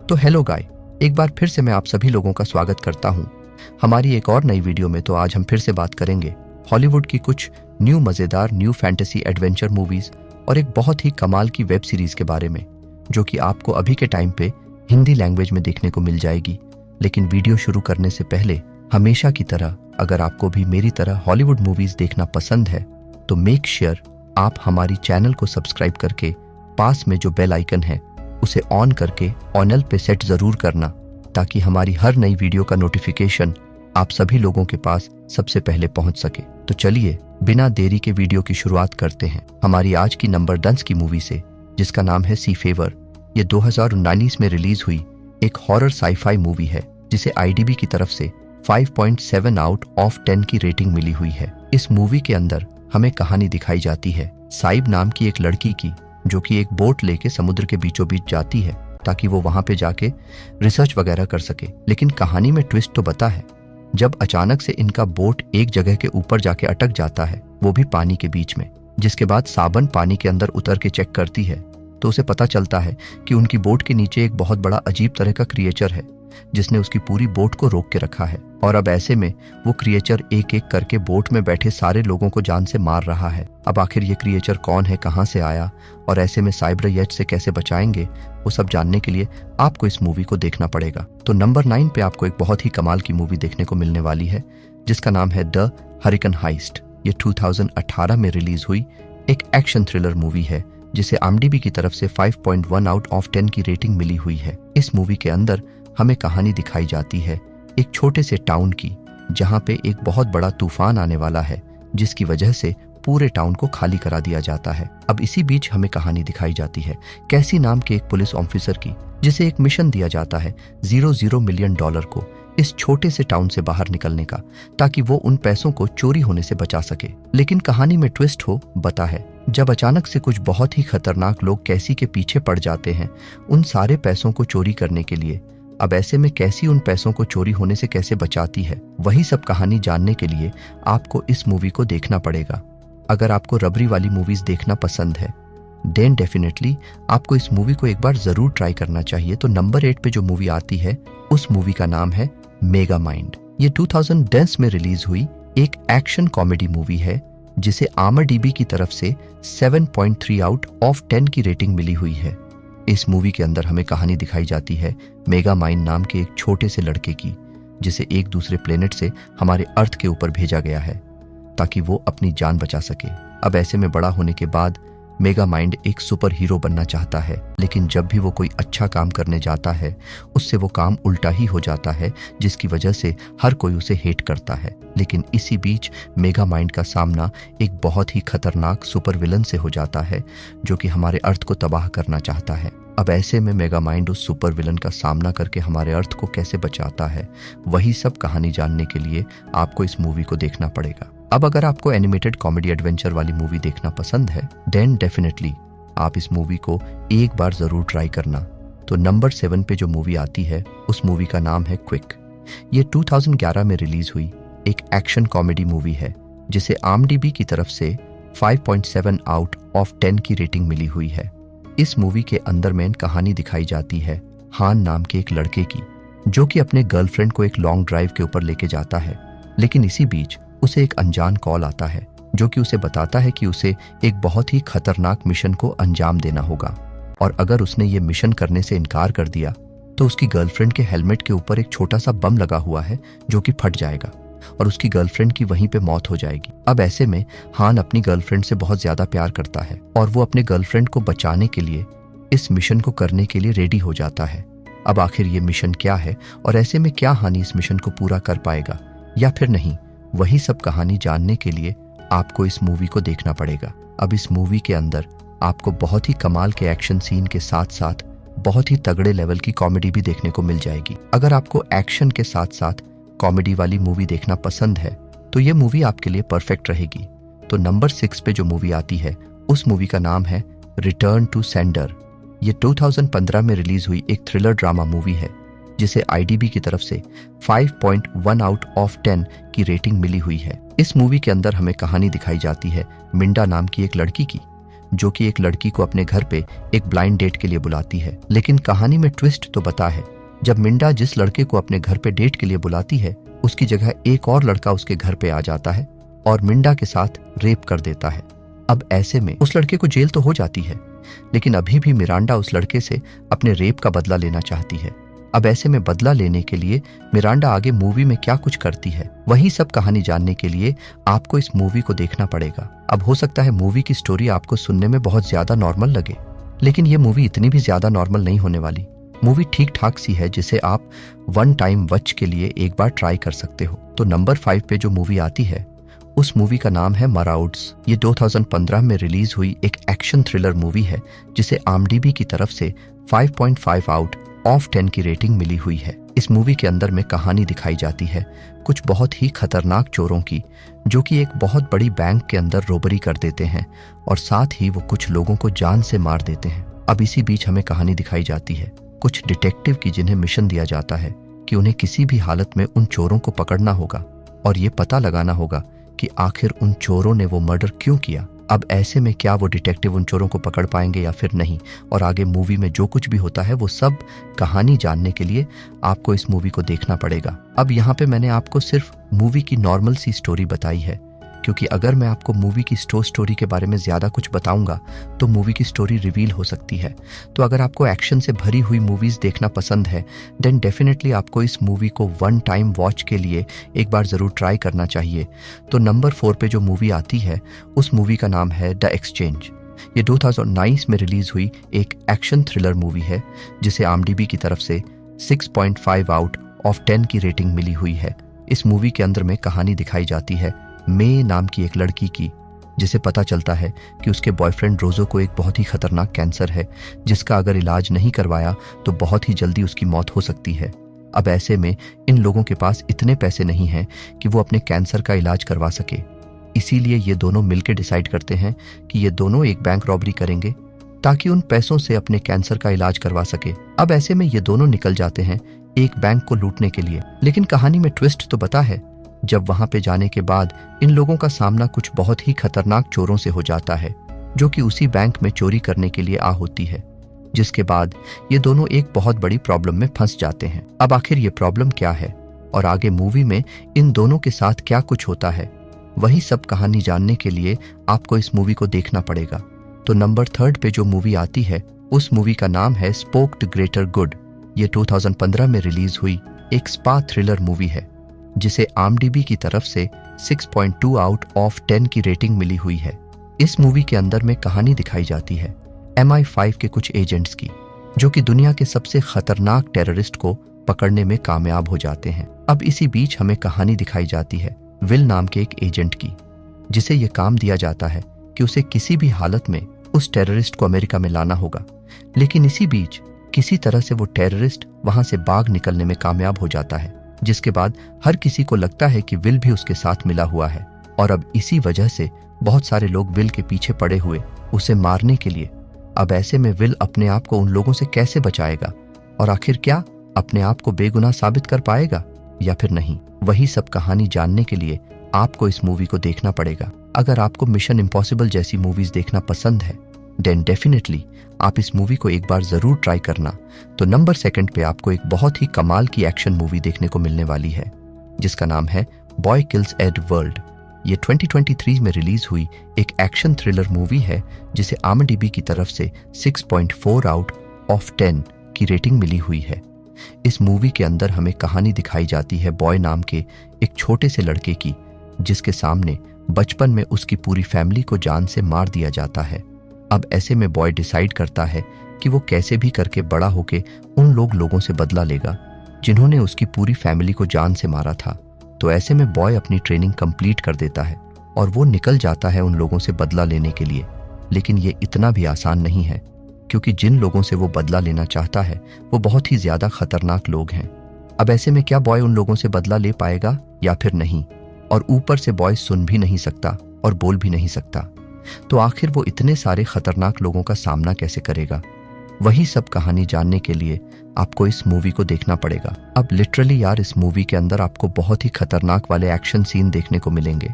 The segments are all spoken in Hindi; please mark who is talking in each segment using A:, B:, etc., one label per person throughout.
A: तो हेलो गाय, एक बार फिर से मैं आप सभी लोगों का स्वागत करता हूं हमारी एक और नई वीडियो में। तो आज हम फिर से बात करेंगे हॉलीवुड की कुछ मजेदार न्यू फैंटेसी एडवेंचर मूवीज और एक बहुत ही कमाल की वेब सीरीज के बारे में, जो कि आपको अभी के टाइम पे हिंदी लैंग्वेज में देखने को मिल जाएगी। लेकिन वीडियो शुरू करने से पहले हमेशा की तरह, अगर आपको भी मेरी तरह हॉलीवुड मूवीज देखना पसंद है तो मेक श्योर आप हमारी चैनल को सब्सक्राइब करके पास में जो बेल आइकन है उसे ऑन करके ऑनल पे सेट जरूर करना, ताकि हमारी हर नई वीडियो का नोटिफिकेशन आप सभी लोगों के पास सबसे पहले पहुंच सके। तो चलिए बिना देरी के वीडियो की शुरुआत करते हैं हमारी आज की नंबर 10 की मूवी से, जिसका नाम है सी फेवर। ये 2019 में रिलीज हुई एक हॉरर साईफाई मूवी है, जिसे IMDb की तरफ से 5.7 आउट ऑफ 10 की रेटिंग मिली हुई है। इस मूवी के अंदर हमें कहानी दिखाई जाती है साइब नाम की एक लड़की की, जो कि एक बोट लेके समुद्र के बीचों बीच जाती है ताकि वो वहां पे जाके रिसर्च वगैरह कर सके। लेकिन कहानी में ट्विस्ट तो बता है, जब अचानक से इनका बोट एक जगह के ऊपर जाके अटक जाता है, वो भी पानी के बीच में। जिसके बाद साबन पानी के अंदर उतर के चेक करती है तो उसे पता चलता है कि उनकी बोट के नीचे एक बहुत बड़ा अजीब तरह का क्रिएचर है, जिसने उसकी पूरी बोट को रोक के रखा है। और अब ऐसे में वो क्रिएचर एक एक करके बोट में बैठे सारे लोगों को जान से मार रहा है। अब आखिर ये क्रिएचर कौन है, कहां से आया और ऐसे में साइबर यच से कैसे बचाएंगे, वो सब जानने के लिए आपको इस मूवी को देखना पड़ेगा। तो नंबर 9 पे आपको एक बहुत ही कमाल की मूवी देखने को मिलने वाली है, जिसका नाम है द हरिकेन हाइस्ट। ये 2018 में रिलीज हुई एक एक्शन थ्रिलर मूवी है, जिसे IMDb की तरफ से 5.1 आउट ऑफ 10 की रेटिंग मिली हुई है। इस मूवी के अंदर हमें कहानी दिखाई जाती है एक छोटे से टाउन की, जहां पे एक बहुत बड़ा तूफान आने वाला है, जिसकी वजह से पूरे टाउन को खाली करा दिया जाता है। अब इसी बीच हमें कहानी दिखाई जाती है कैसी नाम के एक पुलिस ऑफिसर की, जिसे एक मिशन दिया जाता है $0 मिलियन को इस छोटे से टाउन से बाहर निकलने का, ताकि वो उन पैसों को चोरी होने से बचा सके। लेकिन कहानी में ट्विस्ट हो बता है, जब अचानक से कुछ बहुत ही खतरनाक लोग कैसी के पीछे पड़ जाते हैं उन सारे पैसों को चोरी करने के लिए। अब ऐसे में कैसी उन पैसों को चोरी होने से कैसे बचाती है, वही सब कहानी जानने के लिए आपको इस मूवी को देखना पड़ेगा। अगर आपको रबरी वाली मूवीज देखना पसंद है देन डेफिनेटली आपको इस मूवी को एक बार जरूर ट्राई करना चाहिए। तो नंबर 8 पे जो मूवी आती है उस मूवी का नाम है मेगा माइंड। ये 2010 में रिलीज हुई एक एक्शन कॉमेडी मूवी है, जिसे IMDb की तरफ से 7.3 आउट ऑफ 10 की रेटिंग मिली हुई है। इस मूवी के अंदर हमें कहानी दिखाई जाती है मेगा माइंड नाम के एक छोटे से लड़के की, जिसे एक दूसरे प्लेनेट से हमारे अर्थ के ऊपर भेजा गया है ताकि वो अपनी जान बचा सके। अब ऐसे में बड़ा होने के बाद मेगा माइंड एक सुपर हीरो बनना चाहता है, लेकिन जब भी वो कोई अच्छा काम करने जाता है उससे वो काम उल्टा ही हो जाता है, जिसकी वजह से हर कोई उसे हेट करता है। लेकिन इसी बीच मेगा माइंड का सामना एक बहुत ही खतरनाक सुपर विलन से हो जाता है, जो कि हमारे अर्थ को तबाह करना चाहता है। अब ऐसे में मेगा माइंड उस सुपर विलन का सामना करके हमारे अर्थ को कैसे बचाता है, वही सब कहानी जानने के लिए आपको इस मूवी को देखना पड़ेगा। अब अगर आपको एनिमेटेड कॉमेडी एडवेंचर वाली मूवी देखना पसंद है देन डेफिनेटली आप इस मूवी को एक बार जरूर ट्राई करना। तो नंबर 7 पे जो मूवी आती है उस मूवी का नाम है क्विक। ये 2011 में रिलीज हुई एक एक्शन कॉमेडी मूवी है, जिसे IMDb की तरफ से 5.7 आउट ऑफ 10 की रेटिंग मिली हुई है। इस मूवी के अंदर मेन कहानी दिखाई जाती है हान नाम के एक लड़के की, जो कि अपने गर्लफ्रेंड को एक लॉन्ग ड्राइव के ऊपर लेके जाता है। लेकिन इसी बीच उसे एक अनजान कॉल आता है, जो कि उसे बताता है कि उसे एक बहुत ही खतरनाक मिशन को अंजाम देना होगा, और अगर उसने ये मिशन करने से इनकार कर दिया तो उसकी गर्लफ्रेंड के हेलमेट के ऊपर एक छोटा सा बम लगा हुआ है, जो कि फट जाएगा और उसकी गर्लफ्रेंड की वहीं पे मौत हो जाएगी। अब ऐसे में हान अपनी गर्लफ्रेंड से बहुत ज्यादा प्यार करता है और वो अपने गर्लफ्रेंड को बचाने के लिए इस मिशन को करने के लिए रेडी हो जाता है। अब आखिर ये मिशन क्या है और ऐसे में क्या हानि इस मिशन को पूरा कर पाएगा या फिर नहीं, वही सब कहानी जानने के लिए आपको इस मूवी को देखना पड़ेगा। अब इस मूवी के अंदर आपको बहुत ही कमाल के एक्शन सीन के साथ साथ बहुत ही तगड़े लेवल की कॉमेडी भी देखने को मिल जाएगी। अगर आपको एक्शन के साथ साथ कॉमेडी वाली मूवी देखना पसंद है तो ये मूवी आपके लिए परफेक्ट रहेगी। तो नंबर 6 पे जो मूवी आती है उस मूवी का नाम है रिटर्न टू सेंडर। ये 2015 में रिलीज हुई एक थ्रिलर ड्रामा मूवी है, जिसे IMDb की तरफ से 5.1 आउट ऑफ 10 की रेटिंग मिली हुई है। इस मूवी के अंदर हमें कहानी दिखाई जाती है मिंडा नाम की एक लड़की की, जो कि एक लड़की को अपने घर पे एक ब्लाइंड डेट के लिए बुलाती है। लेकिन कहानी में ट्विस्ट तो बता है, जब मिंडा जिस लड़के को अपने घर पे डेट के लिए बुलाती है उसकी जगह एक और लड़का उसके घर पे आ जाता है और मिंडा के साथ रेप कर देता है। अब ऐसे में उस लड़के को जेल तो हो जाती है, लेकिन अभी भी मिरांडा उस लड़के से अपने रेप का बदला लेना चाहती है। अब ऐसे में बदला लेने के लिए मिरांडा आगे मूवी में क्या कुछ करती है, वही सब कहानी जानने के लिए आपको इस मूवी को देखना पड़ेगा। अब हो सकता है मूवी की स्टोरी आपको सुनने में बहुत ज्यादा नॉर्मल लगे, लेकिन ये मूवी इतनी भी ज्यादा नॉर्मल नहीं होने वाली। मूवी ठीक ठाक सी है जिसे आप वन टाइम वॉच के लिए एक बार ट्राई कर सकते हो। तो नंबर 5 पे जो मूवी आती है उस मूवी का नाम है मराउड्स। ये 2015 में रिलीज हुई एक एक्शन थ्रिलर मूवी है जिसे IMDb की तरफ से 5.5 आउट ऑफ 10 की रेटिंग मिली हुई है। इस मूवी के अंदर में कहानी दिखाई जाती है कुछ बहुत ही खतरनाक चोरों की, जो कि एक बहुत बड़ी बैंक के अंदर रोबरी कर देते हैं और साथ ही वो कुछ लोगों को जान से मार देते हैं। अब इसी बीच हमें कहानी दिखाई जाती है कुछ डिटेक्टिव की, जिन्हें मिशन दिया जाता है कि उन्हें किसी भी हालत में उन चोरों को पकड़ना होगा और ये पता लगाना होगा कि आखिर उन चोरों ने वो मर्डर क्यों किया। अब ऐसे में क्या वो डिटेक्टिव उन चोरों को पकड़ पाएंगे या फिर नहीं, और आगे मूवी में जो कुछ भी होता है वो सब कहानी जानने के लिए आपको इस मूवी को देखना पड़ेगा। अब यहाँ पे मैंने आपको सिर्फ मूवी की नॉर्मल सी स्टोरी बताई है, क्योंकि अगर मैं आपको मूवी की स्टोरी के बारे में ज्यादा कुछ बताऊंगा तो मूवी की स्टोरी रिवील हो सकती है। तो अगर आपको एक्शन से भरी हुई मूवीज देखना पसंद है देन डेफिनेटली आपको इस मूवी को वन टाइम वॉच के लिए एक बार जरूर ट्राई करना चाहिए। तो नंबर 4 पे जो मूवी आती है उस मूवी का नाम है द एक्सचेंज। ये 2019 में रिलीज हुई एक एक्शन थ्रिलर मूवी है जिसे IMDb की तरफ से 6.5 आउट ऑफ 10 की रेटिंग मिली हुई है। इस मूवी के अंदर में कहानी दिखाई जाती है मे नाम की एक लड़की की, जिसे पता चलता है कि उसके बॉयफ्रेंड रोजो को एक बहुत ही खतरनाक कैंसर है जिसका अगर इलाज नहीं करवाया तो बहुत ही जल्दी उसकी मौत हो सकती है। अब ऐसे में इन लोगों के पास इतने पैसे नहीं हैं कि वो अपने कैंसर का इलाज करवा सके, इसीलिए ये दोनों मिलकर डिसाइड करते हैं कि ये दोनों एक बैंक रॉबरी करेंगे ताकि उन पैसों से अपने कैंसर का इलाज करवा सके। अब ऐसे में ये दोनों निकल जाते हैं एक बैंक को लूटने के लिए, लेकिन कहानी में ट्विस्ट तो बता है, जब वहां पे जाने के बाद इन लोगों का सामना कुछ बहुत ही खतरनाक चोरों से हो जाता है जो कि उसी बैंक में चोरी करने के लिए आ होती है, जिसके बाद ये दोनों एक बहुत बड़ी प्रॉब्लम में फंस जाते हैं। अब आखिर ये प्रॉब्लम क्या है और आगे मूवी में इन दोनों के साथ क्या कुछ होता है, वही सब कहानी जानने के लिए आपको इस मूवी को देखना पड़ेगा। तो नंबर 3 पे जो मूवी आती है उस मूवी का नाम है स्पोक द ग्रेटर गुड। ये 2015 में रिलीज हुई एक स्पा थ्रिलर मूवी है जिसे IMDb की तरफ से 6.2 आउट ऑफ 10 की रेटिंग मिली हुई है। इस मूवी के अंदर में कहानी दिखाई जाती है MI5 के कुछ एजेंट्स की, जो कि दुनिया के सबसे खतरनाक टेररिस्ट को पकड़ने में कामयाब हो जाते हैं। अब इसी बीच हमें कहानी दिखाई जाती है विल नाम के एक एजेंट की, जिसे यह काम दिया जाता है कि उसे किसी भी हालत में उस टेररिस्ट को अमेरिका में लाना होगा। लेकिन इसी बीच किसी तरह से वो टेररिस्ट वहां से भाग निकलने में कामयाब हो जाता है, जिसके बाद हर किसी को लगता है कि विल भी उसके साथ मिला हुआ है और अब इसी वजह से बहुत सारे लोग विल के पीछे पड़े हुए उसे मारने के लिए। अब ऐसे में विल अपने आप को उन लोगों से कैसे बचाएगा और आखिर क्या अपने आप को बेगुनाह साबित कर पाएगा या फिर नहीं, वही सब कहानी जानने के लिए आपको इस मूवी को देखना पड़ेगा। अगर आपको मिशन इम्पॉसिबल जैसी मूवीज देखना पसंद है देन डेफिनेटली आप इस मूवी को एक बार जरूर ट्राई करना। तो नंबर 2 पे आपको एक बहुत ही कमाल की एक्शन मूवी देखने को मिलने वाली है जिसका नाम है बॉय किल्स एड वर्ल्ड। ये 2023 में रिलीज हुई एक एक्शन थ्रिलर मूवी है जिसे IMDb की तरफ से 6.4 आउट ऑफ 10 की रेटिंग मिली हुई है। इस मूवी के अंदर हमें कहानी दिखाई जाती है बॉय नाम के एक छोटे से लड़के की, जिसके सामने बचपन में उसकी पूरी फैमिली को जान से मार दिया जाता है। अब ऐसे में बॉय डिसाइड करता है कि वो कैसे भी करके बड़ा होके उन लोगों से बदला लेगा जिन्होंने उसकी पूरी फैमिली को जान से मारा था। तो ऐसे में बॉय अपनी ट्रेनिंग कंप्लीट कर देता है और वो निकल जाता है उन लोगों से बदला लेने के लिए। लेकिन ये इतना भी आसान नहीं है, क्योंकि जिन लोगों से वो बदला लेना चाहता है वो बहुत ही ज्यादा खतरनाक लोग हैं। अब ऐसे में क्या बॉय उन लोगों से बदला ले पाएगा या फिर नहीं, और ऊपर से बॉय सुन भी नहीं सकता और बोल भी नहीं सकता। तो आखिर वो इतने सारे खतरनाक लोगों का सामना कैसे करेगा, वही सब कहानी जानने के लिए आपको इस मूवी को देखना पड़ेगा। अब लिटरली यार इस मूवी के अंदर आपको बहुत ही खतरनाक वाले एक्शन सीन देखने को मिलेंगे।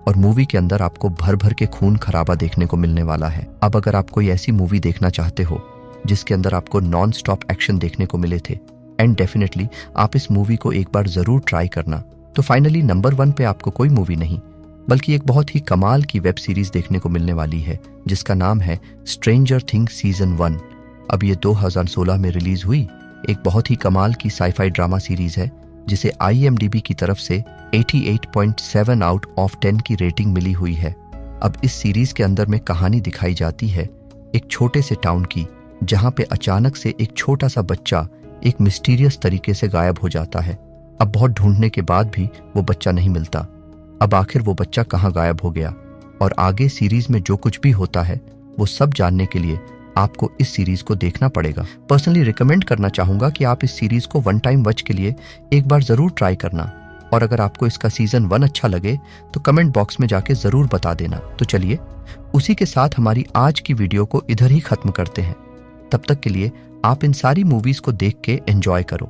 A: और मूवी के अंदर आपको भर भर के खून खराबा देखने को मिलने वाला है। अब अगर आप कोई ऐसी मूवी देखना चाहते हो जिसके अंदर आपको नॉन स्टॉप एक्शन देखने को मिले थे, एंड डेफिनेटली आप इस मूवी को एक बार जरूर ट्राई करना, तो फाइनली नंबर 1 पे आपको कोई मूवी नहीं बल्कि एक बहुत ही कमाल की वेब सीरीज देखने को मिलने वाली है जिसका नाम है स्ट्रेंजर थिंग्स सीजन 1। अब ये 2016 में रिलीज हुई एक बहुत ही कमाल की साईफाई ड्रामा सीरीज है जिसे IMDb की तरफ से 88.7 आउट ऑफ 10 की रेटिंग मिली हुई है। अब इस सीरीज के अंदर में कहानी दिखाई जाती है एक छोटे से टाउन की, जहां पे अचानक से एक छोटा सा बच्चा एक मिस्टीरियस तरीके से गायब हो जाता है। अब बहुत ढूंढने के बाद भी वो बच्चा नहीं मिलता। अब आखिर वो बच्चा कहाँ गायब हो गया और आगे सीरीज में जो कुछ भी होता है वो सब जानने के लिए आपको इस सीरीज को देखना पड़ेगा। पर्सनली रिकमेंड करना चाहूंगा कि आप इस सीरीज को वन टाइम वॉच के लिए एक बार जरूर ट्राई करना, और अगर आपको इसका सीजन 1 अच्छा लगे तो कमेंट बॉक्स में जाके जरूर बता देना। तो चलिए उसी के साथ हमारी आज की वीडियो को इधर ही खत्म करते हैं। तब तक के लिए आप इन सारी मूवीज को देख के एंजॉय करो।